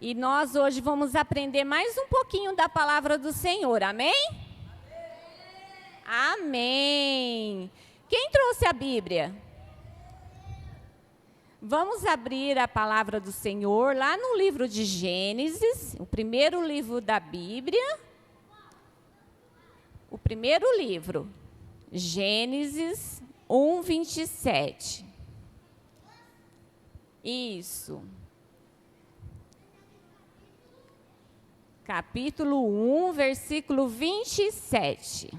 E nós hoje vamos aprender mais um pouquinho da palavra do Senhor, amém? Amém! Quem trouxe a Bíblia? Vamos abrir a palavra do Senhor lá no livro de Gênesis, o primeiro livro da Bíblia. O primeiro livro, Gênesis 1, 27. Isso. Capítulo 1, versículo 27.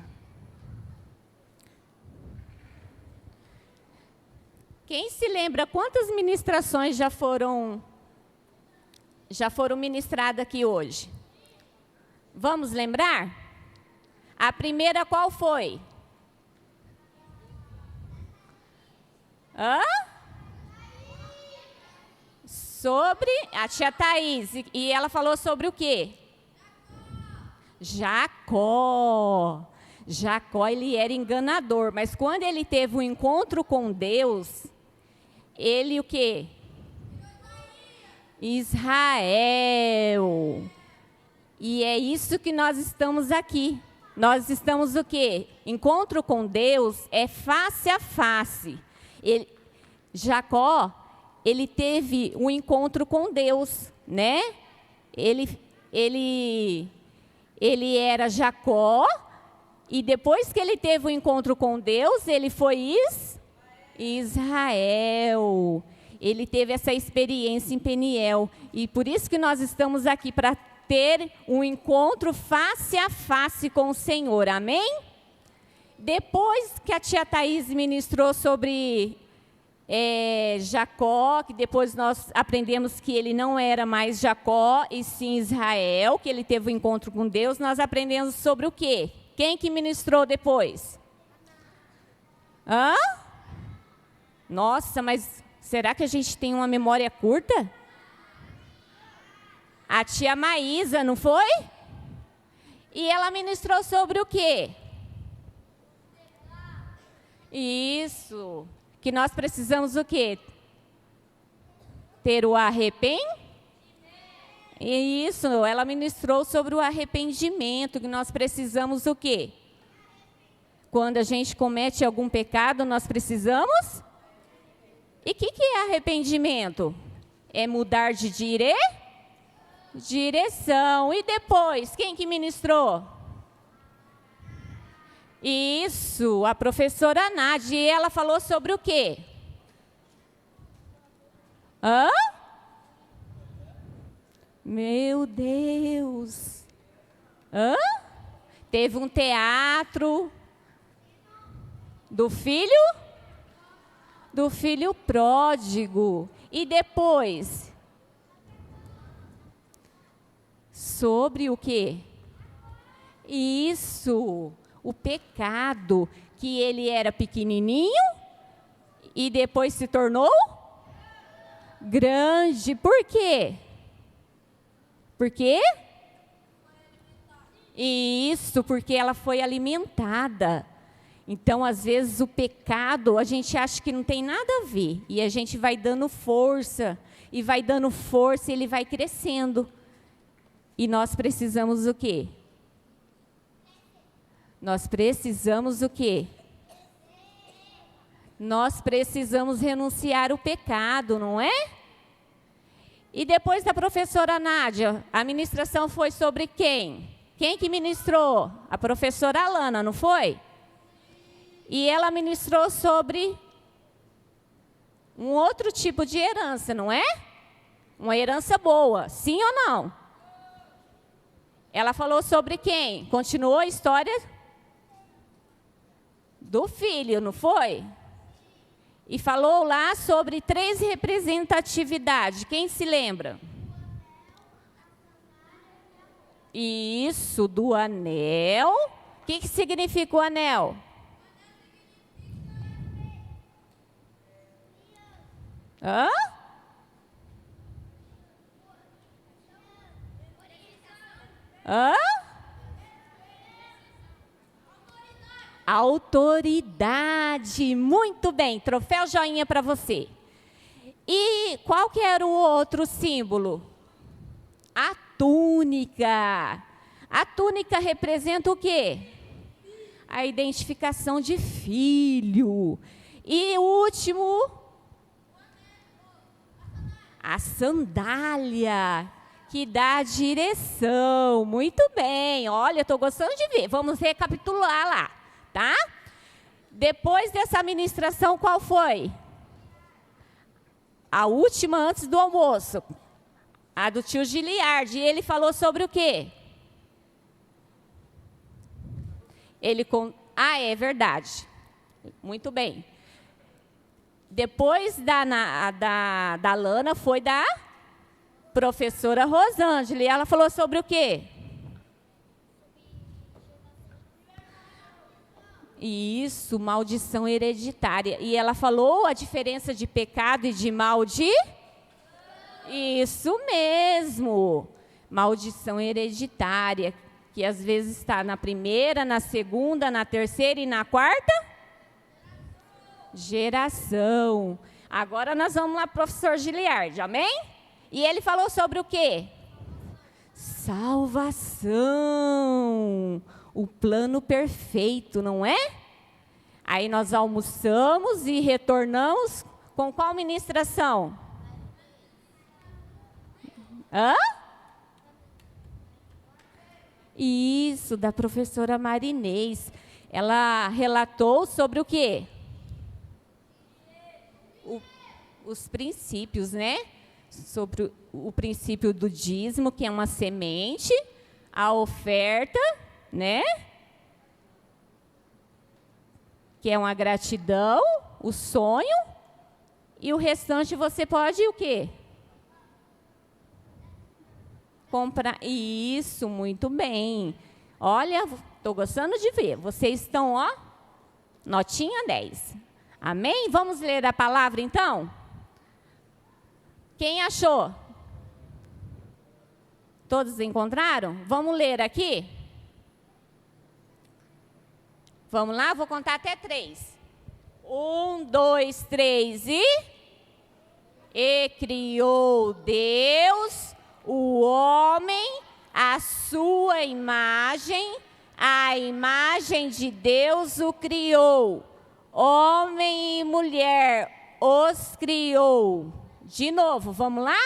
Quem se lembra quantas ministrações já foram ministradas aqui hoje? Vamos lembrar? A primeira qual foi? Sobre a tia Thaís. E ela falou sobre o quê? Jacó. Jacó, ele era enganador, mas quando ele teve um encontro com Deus, ele o quê? Israel. E é isso que nós estamos aqui. Nós estamos o quê? Encontro com Deus é face a face. Jacó, ele teve um encontro com Deus, né? Ele era Jacó, e depois que ele teve o encontro com Deus, ele foi Israel. Ele teve essa experiência em Peniel. E por isso que nós estamos aqui, para ter um encontro face a face com o Senhor. Amém? Depois que a tia Thaís ministrou sobre Jacó, que depois nós aprendemos que ele não era mais Jacó, e sim Israel, que ele teve um encontro com Deus, nós aprendemos sobre o quê? Quem que ministrou depois? Nossa, mas será que a gente tem uma memória curta? A tia Maísa, não foi? E ela ministrou sobre o quê? Isso. Que nós precisamos o quê? Ter o arrependimento. Isso, ela ministrou sobre o arrependimento, que nós precisamos o quê? Quando a gente comete algum pecado, nós precisamos? E o que é arrependimento? É mudar de direção. E depois, quem que ministrou? Isso, a professora Nádia. E ela falou sobre o quê? Meu Deus. Teve um teatro do filho pródigo. E depois? Sobre o quê? Isso, o pecado, que ele era pequenininho e depois se tornou grande. Por quê? Por quê? Isso, porque ela foi alimentada. Então, às vezes, o pecado, a gente acha que não tem nada a ver. E a gente vai dando força, e vai dando força, e ele vai crescendo. E nós precisamos o quê? Nós precisamos o quê? Nós precisamos renunciar o pecado, não é? E depois da professora Nádia, a ministração foi sobre quem? Quem que ministrou? A professora Alana, não foi? E ela ministrou sobre um outro tipo de herança, não é? Uma herança boa, sim ou não? Ela falou sobre quem? Continuou a história do filho, não foi? E falou lá sobre 3 representatividades. Quem se lembra? Isso, do anel. O que significa o anel? Autoridade. Muito bem, troféu joinha para você. E qual que era o outro símbolo? A túnica. A túnica representa o quê? A identificação de filho. E o último, a sandália, que dá a direção. Muito bem, olha, estou gostando de ver. Vamos recapitular lá, tá? Depois dessa ministração, qual foi? A última antes do almoço. A do tio Giliard. E ele falou sobre o quê? É verdade. Muito bem. Depois da Lana, foi da professora Rosângela. E ela falou sobre o quê? Isso, maldição hereditária. E ela falou a diferença de pecado e de Isso mesmo. Maldição hereditária, que às vezes está na primeira, na segunda, na terceira e na quarta geração. Agora nós vamos lá, professor Giliard, amém? E ele falou sobre o quê? Salvação. O plano perfeito, não é? Aí nós almoçamos e retornamos com qual ministração? Hã? Isso, da professora Marinês. Ela relatou sobre o quê? Os princípios, né? Sobre o princípio do dízimo, que é uma semente, a oferta, né? Que é uma gratidão, o sonho, e o restante você pode o quê? Comprar. Isso, muito bem. Olha, estou gostando de ver. Vocês estão, ó, notinha 10. Amém? Vamos ler a palavra, então? Quem achou? Todos encontraram? Vamos ler aqui? Vamos lá? Vou contar até 3. 1, 2, 3 e... E criou Deus o homem à sua imagem, a imagem de Deus o criou. Homem e mulher os criou. De novo, vamos lá?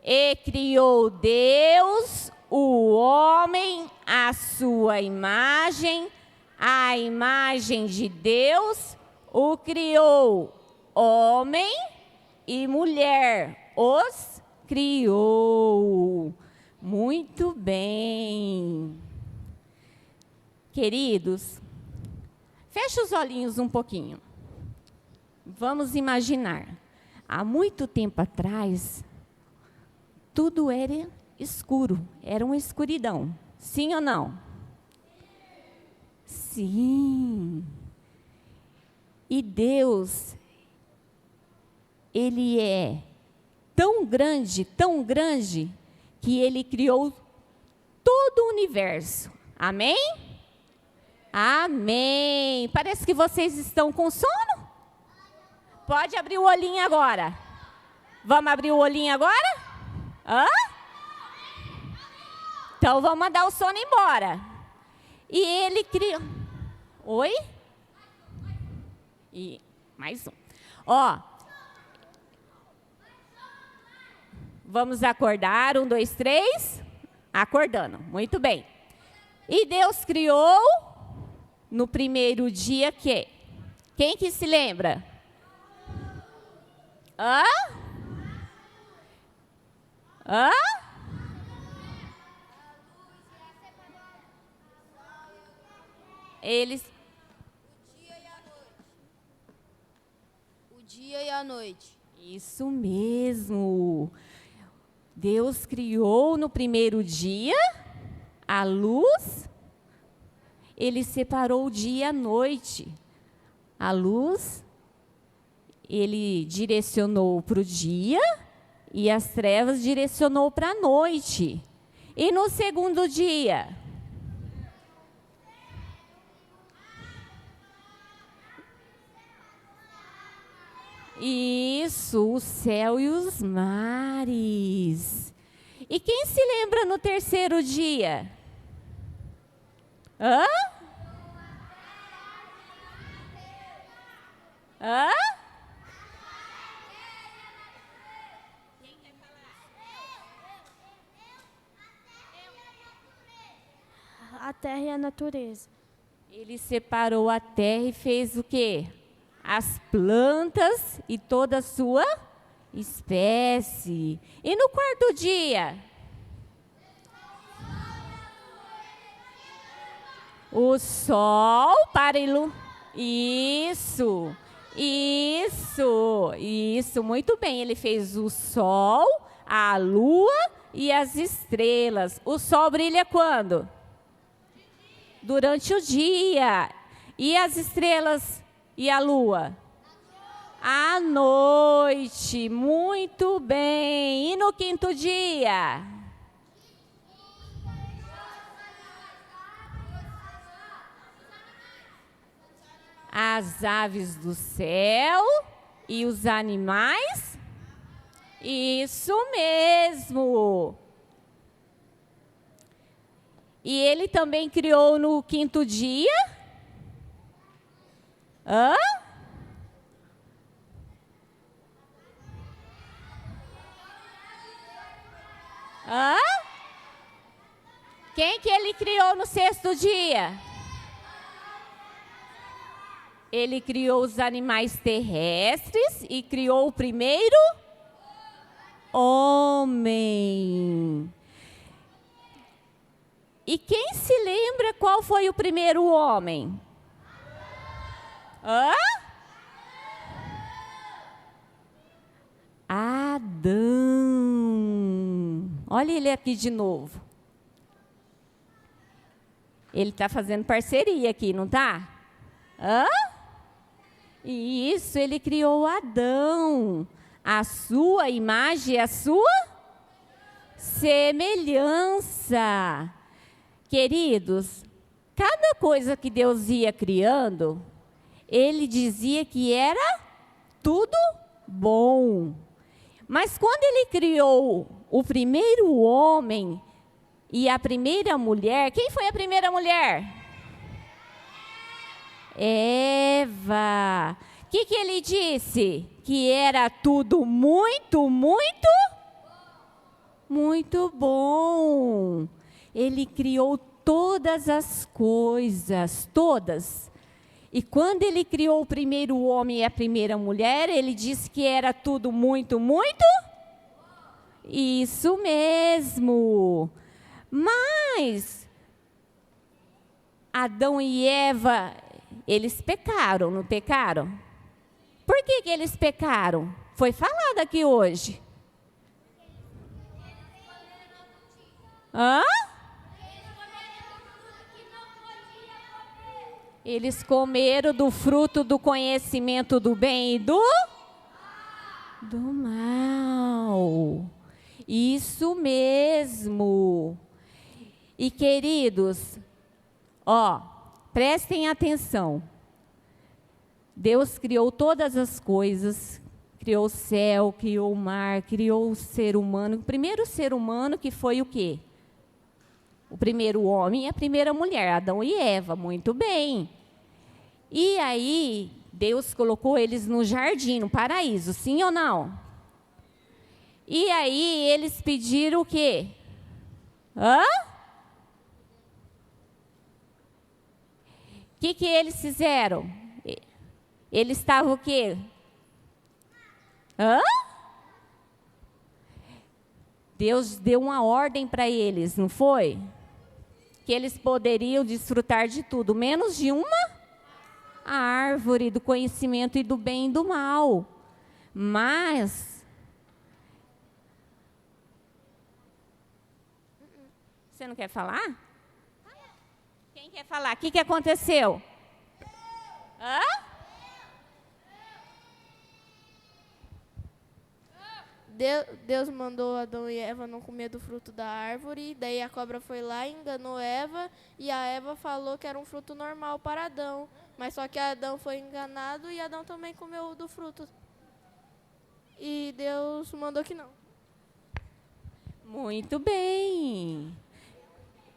E criou Deus o homem à sua imagem, a imagem de Deus o criou. Homem e mulher os criou. Muito bem. Queridos, feche os olhinhos um pouquinho. Vamos imaginar. Há muito tempo atrás, tudo era escuro, era uma escuridão. Sim ou não? Sim. E Deus, Ele é tão grande, que Ele criou todo o universo. Amém? Amém. Parece que vocês estão com sono. Pode abrir o olhinho agora. Vamos abrir o olhinho agora? Hã? Então vamos mandar o sono embora. E Ele criou... Oi? E mais um. Ó. Vamos acordar. 1, 2, 3. Acordando. Muito bem. E Deus criou no primeiro dia que... Quem que se lembra? Hã? Hã? Eles... O dia e a noite. Isso mesmo. Deus criou no primeiro dia a luz. Ele separou o dia e a noite. A luz, Ele direcionou para o dia e as trevas direcionou para a noite. E no segundo dia? Isso, o céu e os mares. E quem se lembra no terceiro dia? Hã? Hã? A terra e a natureza. Ele separou a terra e fez o quê? As plantas e toda a sua espécie. E no quarto dia? O sol para iluminar. Isso, muito bem. Ele fez o sol, a lua e as estrelas. O sol brilha quando? Durante o dia. E as estrelas e a lua? À noite. Muito bem. E no quinto dia? As aves do céu e os animais? Isso mesmo. E ele também criou no quinto dia? Hã? Hã? Quem que ele criou no sexto dia? Ele criou os animais terrestres e criou o primeiro homem. E quem se lembra qual foi o primeiro homem? Hã? Adão. Olha ele aqui de novo. Ele está fazendo parceria aqui, não está? Hã? Isso, ele criou Adão. A sua imagem e a sua semelhança. Queridos, cada coisa que Deus ia criando, ele dizia que era tudo bom. Mas quando ele criou o primeiro homem e a primeira mulher, quem foi a primeira mulher? Eva. O que ele disse? Que era tudo muito, muito, muito bom. Ele criou todas as coisas, todas. E quando ele criou o primeiro homem e a primeira mulher, ele disse que era tudo muito, muito. Isso mesmo. Mas Adão e Eva, eles pecaram, não pecaram? Por que eles pecaram? Foi falado aqui hoje. Hã? Eles comeram do fruto do conhecimento do bem e do mal. Isso mesmo. E queridos, ó, prestem atenção. Deus criou todas as coisas, criou o céu, criou o mar, criou o ser humano. O primeiro ser humano que foi o quê? O primeiro homem e a primeira mulher, Adão e Eva, muito bem. E aí, Deus colocou eles no jardim, no paraíso, sim ou não? E aí, eles pediram o quê? Hã? O que eles fizeram? Eles estavam o quê? Hã? Deus deu uma ordem para eles, não foi? Que eles poderiam desfrutar de tudo, menos de uma árvore do conhecimento e do bem e do mal. Mas você não quer falar? Quem quer falar? O que aconteceu? Hã? Deus mandou Adão e Eva não comer do fruto da árvore, daí a cobra foi lá e enganou Eva, e a Eva falou que era um fruto normal para Adão, mas só que Adão foi enganado e Adão também comeu do fruto. E Deus mandou que não. Muito bem.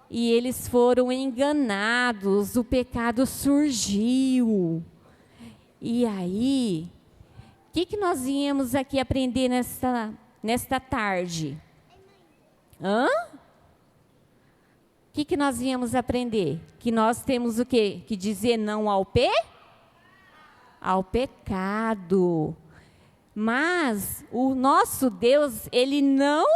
E eles foram enganados, o pecado surgiu. E aí, o que nós viemos aqui aprender nesta tarde? Hã? O que nós viemos aprender? Que nós temos o quê? Que dizer não ao pecado. Mas o nosso Deus, Ele não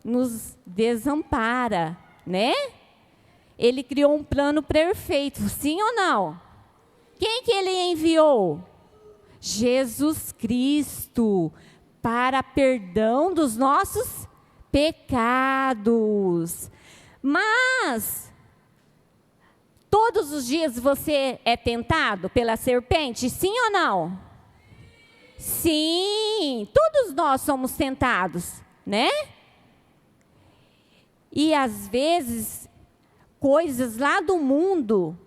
nos desampara, né? Ele criou um plano perfeito, sim ou não? Quem que Ele enviou? Jesus Cristo, para perdão dos nossos pecados. Mas todos os dias você é tentado pela serpente, sim ou não? Sim, todos nós somos tentados, né? E às vezes, coisas lá do mundo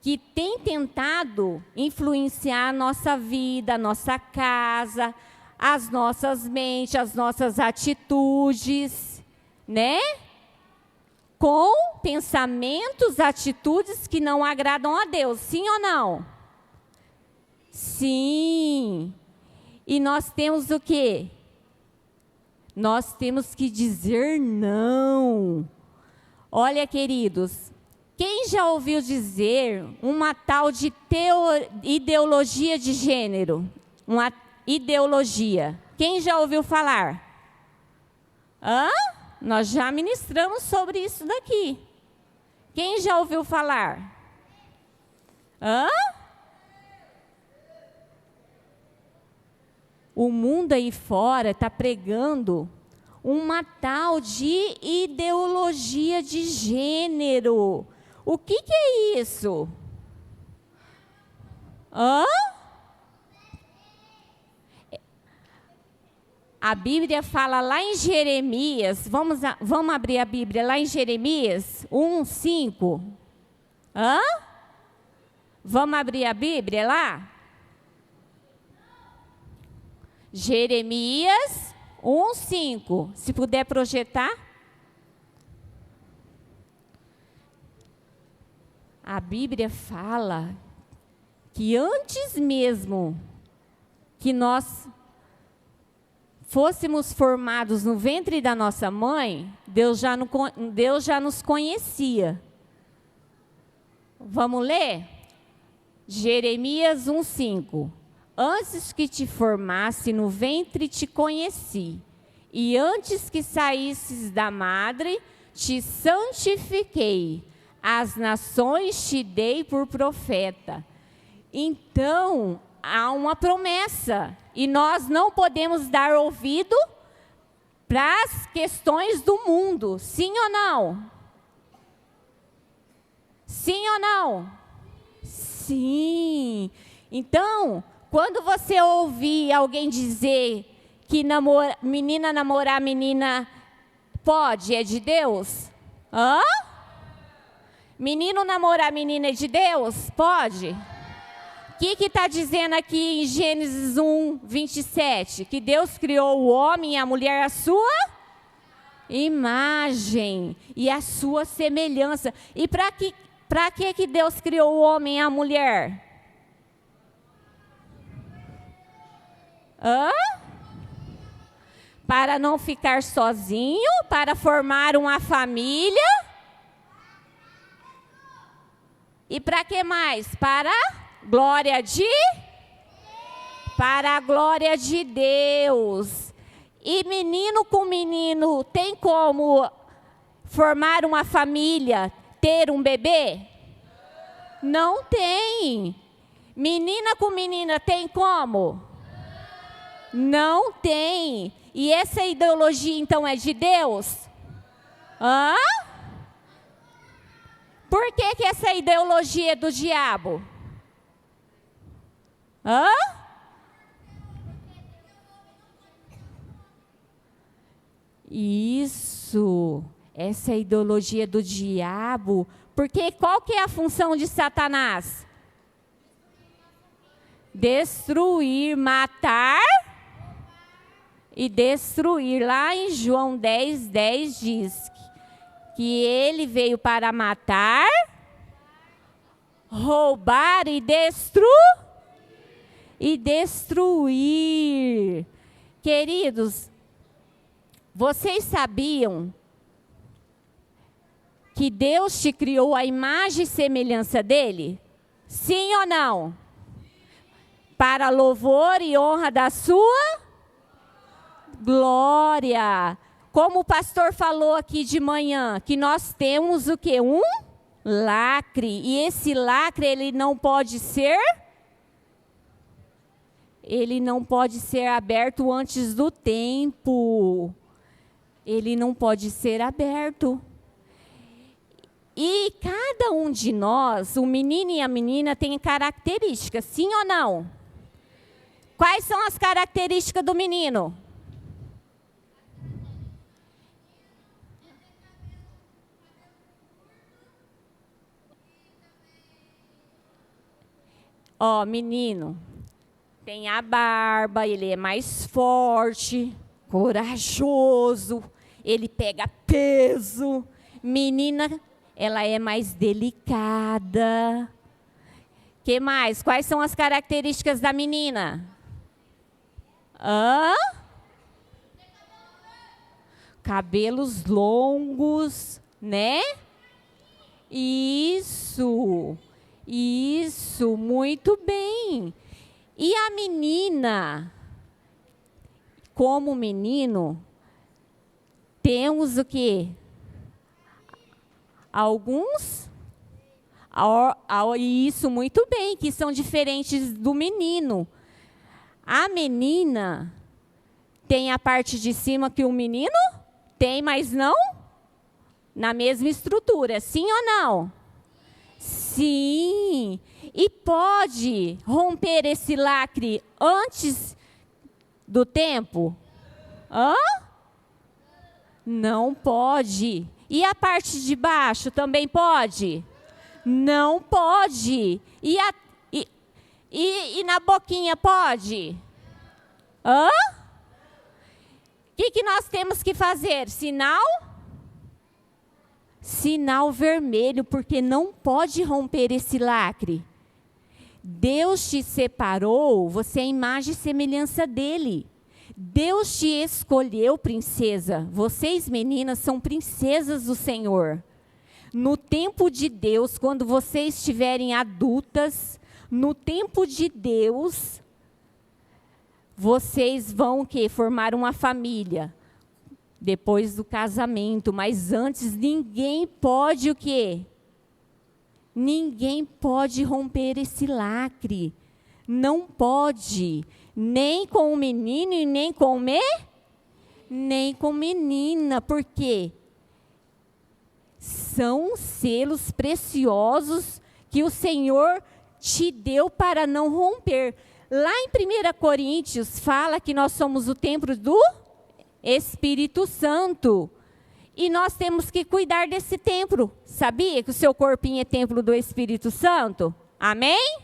que tem tentado influenciar a nossa vida, a nossa casa, as nossas mentes, as nossas atitudes, né? Com pensamentos, atitudes que não agradam a Deus, sim ou não? Sim. E nós temos o quê? Nós temos que dizer não. Olha, queridos, quem já ouviu dizer uma tal de ideologia de gênero? Uma ideologia. Quem já ouviu falar? Hã? Nós já ministramos sobre isso daqui. Quem já ouviu falar? Hã? O mundo aí fora está pregando uma tal de ideologia de gênero. O que é isso? Hã? A Bíblia fala lá em Jeremias, vamos abrir a Bíblia lá em Jeremias 1:5. Hã? Vamos abrir a Bíblia lá? Jeremias 1:5. Se puder projetar. A Bíblia fala que antes mesmo que nós fôssemos formados no ventre da nossa mãe, Deus já nos conhecia. Vamos ler? Jeremias 1:5. Antes que te formasse no ventre te conheci, e antes que saísses da madre te santifiquei, as nações te dei por profeta. Então, há uma promessa, e nós não podemos dar ouvido para as questões do mundo, sim ou não? Sim ou não? Sim. Então, quando você ouvir alguém dizer que menina namorar menina pode, é de Deus? Hã? Menino namorar menina é de Deus? Pode? O que está dizendo aqui em Gênesis 1:27? Que Deus criou o homem e a mulher à sua imagem e à sua semelhança. E para que Deus criou o homem e a mulher? Hã? Para não ficar sozinho, para formar uma família. E para que mais? Para a glória de Deus. E menino com menino tem como formar uma família, ter um bebê? Não tem. Menina com menina tem como? Não tem. E essa ideologia, então, é de Deus? Hã? Por que essa ideologia é do diabo? Hã? Isso. Essa é a ideologia do diabo. Porque qual que é a função de Satanás? Destruir, matar. e destruir. Lá em João 10:10 diz que ele veio para matar, roubar e destruir. Queridos, vocês sabiam que Deus te criou à imagem e semelhança dele? Sim ou não? Para louvor e honra da sua glória. Como o pastor falou aqui de manhã, que nós temos o quê? Um lacre. E esse lacre, ele não pode ser aberto antes do tempo. Ele não pode ser aberto. E cada um de nós, o menino e a menina, tem características, sim ou não? Quais são as características do menino? Ó, menino, tem a barba, ele é mais forte, corajoso, ele pega peso. Menina, ela é mais delicada. Que mais? Quais são as características da menina? Cabelos longos, né? Isso, muito bem. E a menina, como menino, temos o quê? Alguns, isso, muito bem, que são diferentes do menino. A menina tem a parte de cima que o menino tem, mas não na mesma estrutura, sim ou não? Sim. E pode romper esse lacre antes do tempo? Não pode. E a parte de baixo também pode? Não pode. E na boquinha pode? O que nós temos que fazer? Sinal vermelho, porque não pode romper esse lacre. Deus te separou, você é a imagem e semelhança dele. Deus te escolheu, princesa. Vocês, meninas, são princesas do Senhor. No tempo de Deus, quando vocês estiverem adultas, no tempo de Deus, vocês vão o quê? Formar uma família. Depois do casamento. Mas antes, ninguém pode o quê? Ninguém pode romper esse lacre. Não pode. Nem com o menino e nem com menina. Por quê? São selos preciosos que o Senhor te deu para não romper. Lá em 1 Coríntios fala que nós somos o templo do Espírito Santo. E nós temos que cuidar desse templo. Sabia que o seu corpinho é templo do Espírito Santo? Amém?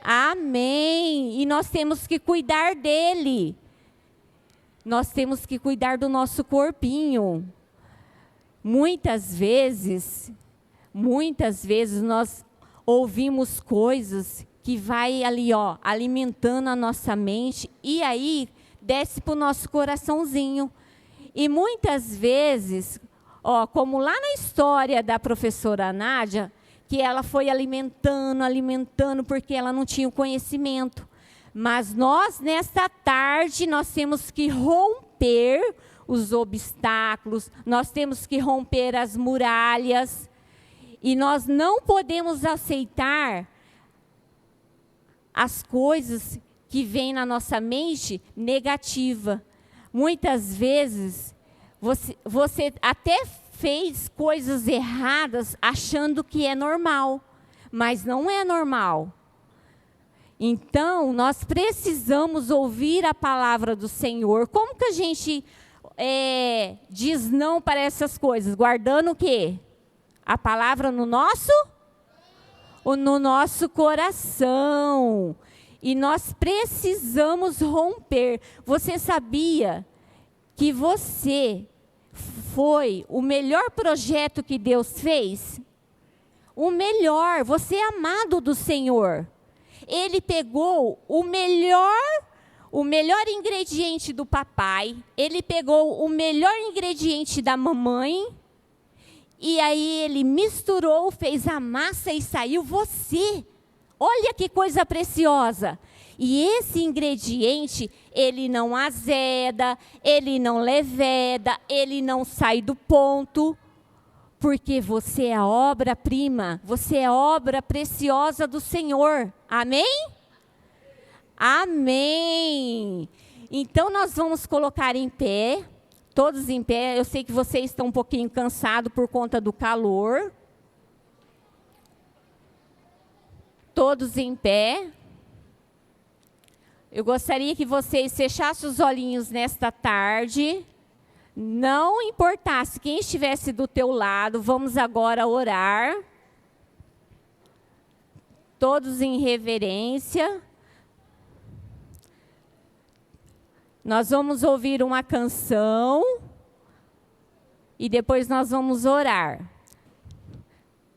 Amém. E nós temos que cuidar dele. Nós temos que cuidar do nosso corpinho. Muitas vezes nós ouvimos coisas que vai ali, ó, alimentando a nossa mente e aí desce para o nosso coraçãozinho. E muitas vezes, ó, como lá na história da professora Nádia, que ela foi alimentando, porque ela não tinha o conhecimento. Mas nós, nesta tarde, nós temos que romper os obstáculos, nós temos que romper as muralhas, e nós não podemos aceitar as coisas que vêm na nossa mente negativa. Muitas vezes, você até fez coisas erradas achando que é normal, mas não é normal. Então, nós precisamos ouvir a palavra do Senhor. Como que a gente diz não para essas coisas? Guardando o quê? A palavra no nosso coração. E nós precisamos romper. Você sabia que você foi o melhor projeto que Deus fez? O melhor, você é amado do Senhor. Ele pegou o melhor ingrediente do papai, ele pegou o melhor ingrediente da mamãe, e aí ele misturou, fez a massa e saiu você. Olha que coisa preciosa. E esse ingrediente, ele não azeda, ele não leveda, ele não sai do ponto, porque você é a obra-prima, você é a obra preciosa do Senhor. Amém? Amém! Então nós vamos colocar em pé, todos em pé. Eu sei que vocês estão um pouquinho cansados por conta do calor. Todos em pé. Eu gostaria que vocês fechassem os olhinhos nesta tarde. Não importasse quem estivesse do teu lado, vamos agora orar. Todos em reverência. Nós vamos ouvir uma canção e depois nós vamos orar.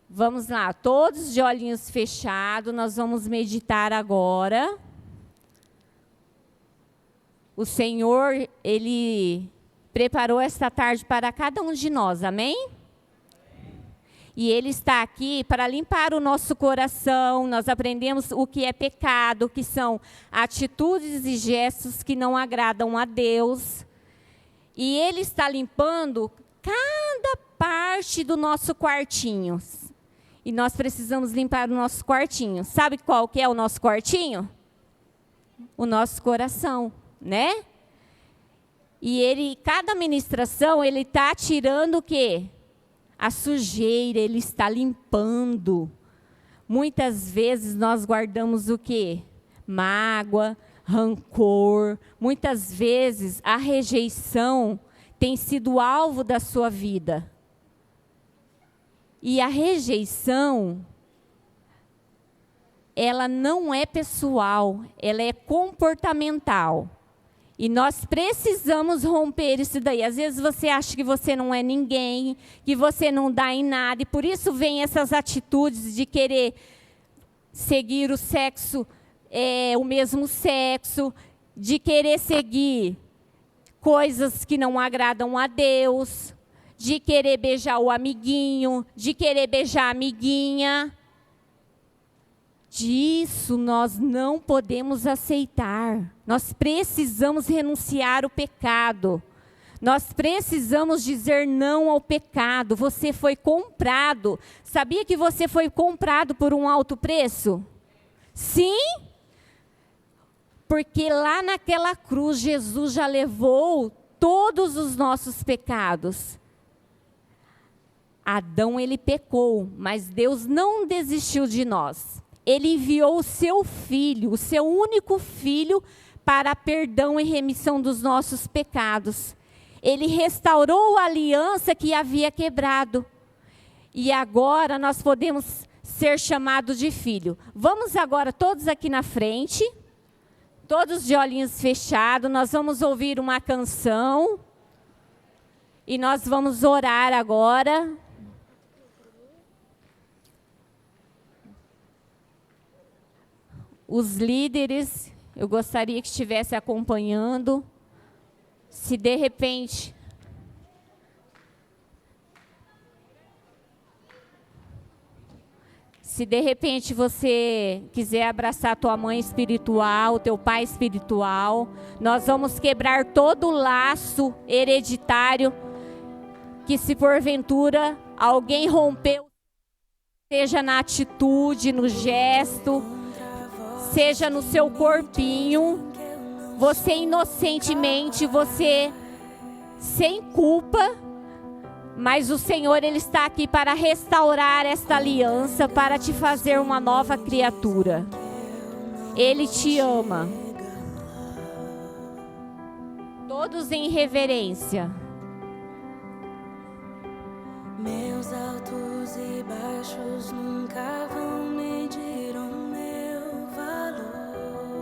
Vamos lá, todos de olhinhos fechados, nós vamos meditar agora. O Senhor, Ele preparou esta tarde para cada um de nós, amém? E Ele está aqui para limpar o nosso coração. Nós aprendemos o que é pecado, o que são atitudes e gestos que não agradam a Deus. E Ele está limpando cada parte do nosso quartinho. E nós precisamos limpar o nosso quartinho. Sabe qual que é o nosso quartinho? O nosso coração, né? E cada ministração, Ele está tirando o quê? A sujeira, Ele está limpando. Muitas vezes nós guardamos o quê? Mágoa, rancor. Muitas vezes a rejeição tem sido alvo da sua vida. E a rejeição, ela não é pessoal, ela é comportamental. E nós precisamos romper isso daí. Às vezes você acha que você não é ninguém, que você não dá em nada. E por isso vem essas atitudes de querer seguir o sexo, o mesmo sexo, de querer seguir coisas que não agradam a Deus, de querer beijar o amiguinho, de querer beijar a amiguinha. Disso nós não podemos aceitar. Nós precisamos renunciar ao pecado. Nós precisamos dizer não ao pecado. Você foi comprado. Sabia que você foi comprado por um alto preço? Sim. Porque lá naquela cruz, Jesus já levou todos os nossos pecados. Adão, ele pecou, mas Deus não desistiu de nós. Ele enviou o seu filho, o seu único filho, para perdão e remissão dos nossos pecados. Ele restaurou a aliança que havia quebrado. E agora nós podemos ser chamados de filho. Vamos agora todos aqui na frente, todos de olhinhos fechados. Nós vamos ouvir uma canção. E nós vamos orar agora. Os líderes, eu gostaria que estivesse acompanhando. Se de repente você quiser abraçar tua mãe espiritual, teu pai espiritual, nós vamos quebrar todo o laço hereditário que, se porventura alguém rompeu, seja na atitude, no gesto, seja no seu corpinho, você inocentemente, você sem culpa, mas o Senhor, Ele está aqui para restaurar esta aliança, para te fazer uma nova criatura. Ele te ama. Todos em reverência. Meus altos e baixos nunca vão medir o meu valor.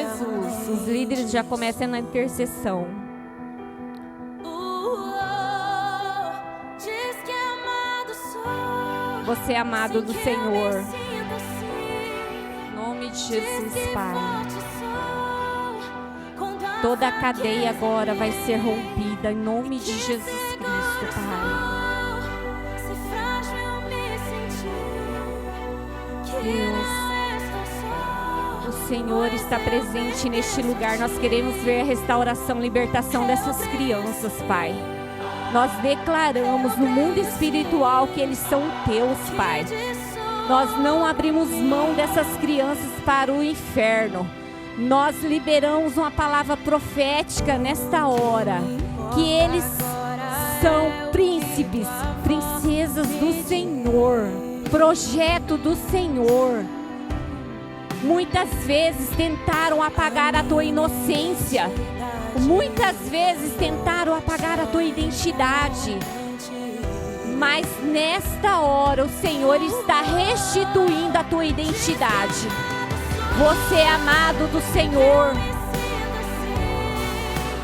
Jesus. Os líderes já começam na intercessão. Você é amado do Senhor. Em nome de Jesus, Pai. Toda a cadeia agora vai ser rompida. Em nome de Jesus Cristo, Pai. Deus, o Senhor está presente neste lugar. Nós queremos ver a restauração, libertação dessas crianças, Pai. Nós declaramos no mundo espiritual que eles são teus, Pai. Nós não abrimos mão dessas crianças para o inferno. Nós liberamos uma palavra profética nesta hora, que eles são príncipes, princesas do Senhor, projeto do Senhor. Muitas vezes tentaram apagar a tua inocência. Muitas vezes tentaram apagar a tua identidade. Mas nesta hora o Senhor está restituindo a tua identidade. Você é amado do Senhor.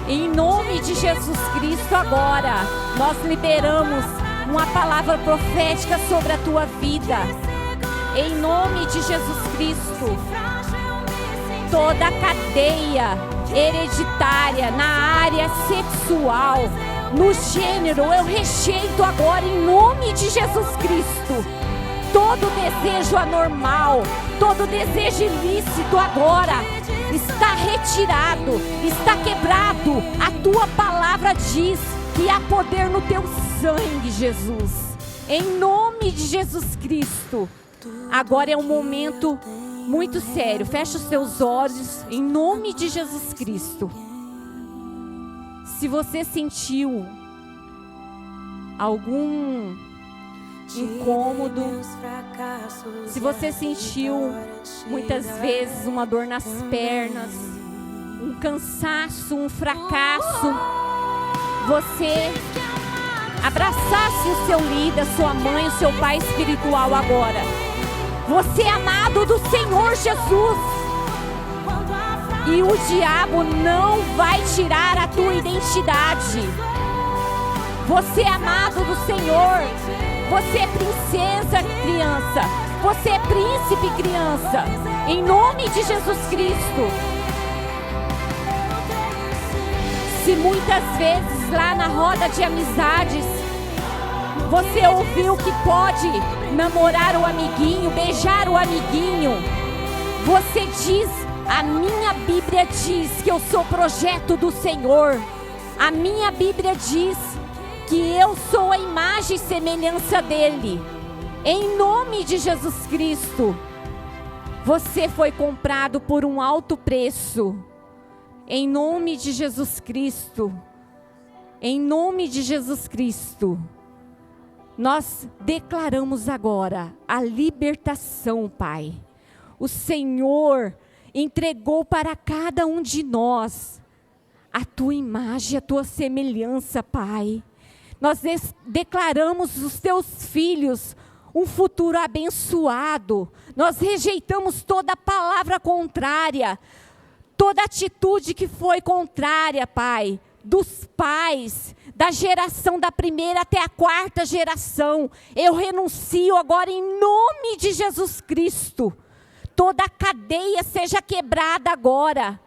Em nome de Jesus Cristo agora, nós liberamos uma palavra profética sobre a tua vida. Em nome de Jesus Cristo, toda a cadeia hereditária na área sexual, no gênero, eu rejeito agora em nome de Jesus Cristo. Todo desejo anormal, todo desejo ilícito agora está retirado, está quebrado. A tua palavra diz que há poder no teu sangue, Jesus. Em nome de Jesus Cristo. Agora é um momento muito sério. Fecha os teus olhos em nome de Jesus Cristo. Se você sentiu algum incômodo, se você sentiu muitas vezes uma dor nas pernas, um cansaço, um fracasso, você abraçasse o seu líder, a sua mãe, o seu pai espiritual agora. Você é amado do Senhor Jesus. E o diabo não vai tirar a tua identidade. Você é amado do Senhor. Você é princesa, criança. Você é príncipe, criança. Em nome de Jesus Cristo. Se muitas vezes lá na roda de amizades você ouviu que pode namorar o amiguinho, beijar o amiguinho, você diz: a minha Bíblia diz que eu sou projeto do Senhor. A minha Bíblia diz que eu sou a imagem e semelhança dele. Em nome de Jesus Cristo, você foi comprado por um alto preço. Em nome de Jesus Cristo, em nome de Jesus Cristo, nós declaramos agora a libertação, Pai. O Senhor entregou para cada um de nós a tua imagem, a tua semelhança, Pai. Nós declaramos os teus filhos um futuro abençoado. Nós rejeitamos toda palavra contrária, toda atitude que foi contrária, Pai, dos pais, da geração da primeira até a quarta geração. Eu renuncio agora em nome de Jesus Cristo. Toda a cadeia seja quebrada agora.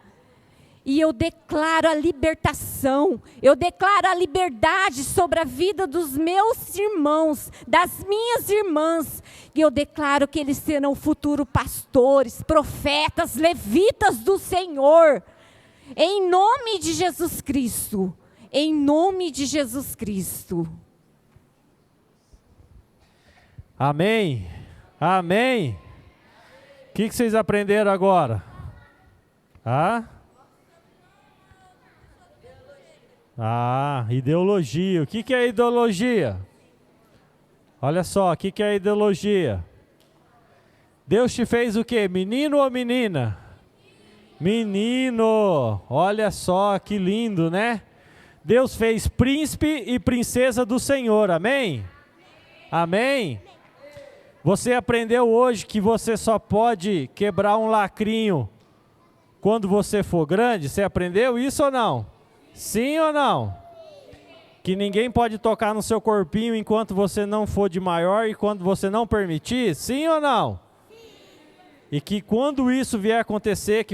E eu declaro a libertação, eu declaro a liberdade sobre a vida dos meus irmãos, das minhas irmãs. E eu declaro que eles serão futuros pastores, profetas, levitas do Senhor. Em nome de Jesus Cristo. Em nome de Jesus Cristo. Amém. Amém. O que vocês aprenderam agora? Ideologia. O que é ideologia? Olha só, o que é ideologia? Deus te fez o quê? Menino ou menina? Menino. Olha só que lindo, né? Deus fez príncipe e princesa do Senhor. Amém? Amém? Você aprendeu hoje que você só pode quebrar um lacrinho quando você for grande? Você aprendeu isso ou não? Sim ou não? Que ninguém pode tocar no seu corpinho enquanto você não for de maior e quando você não permitir? Sim ou não? Sim. E que quando isso vier acontecer, que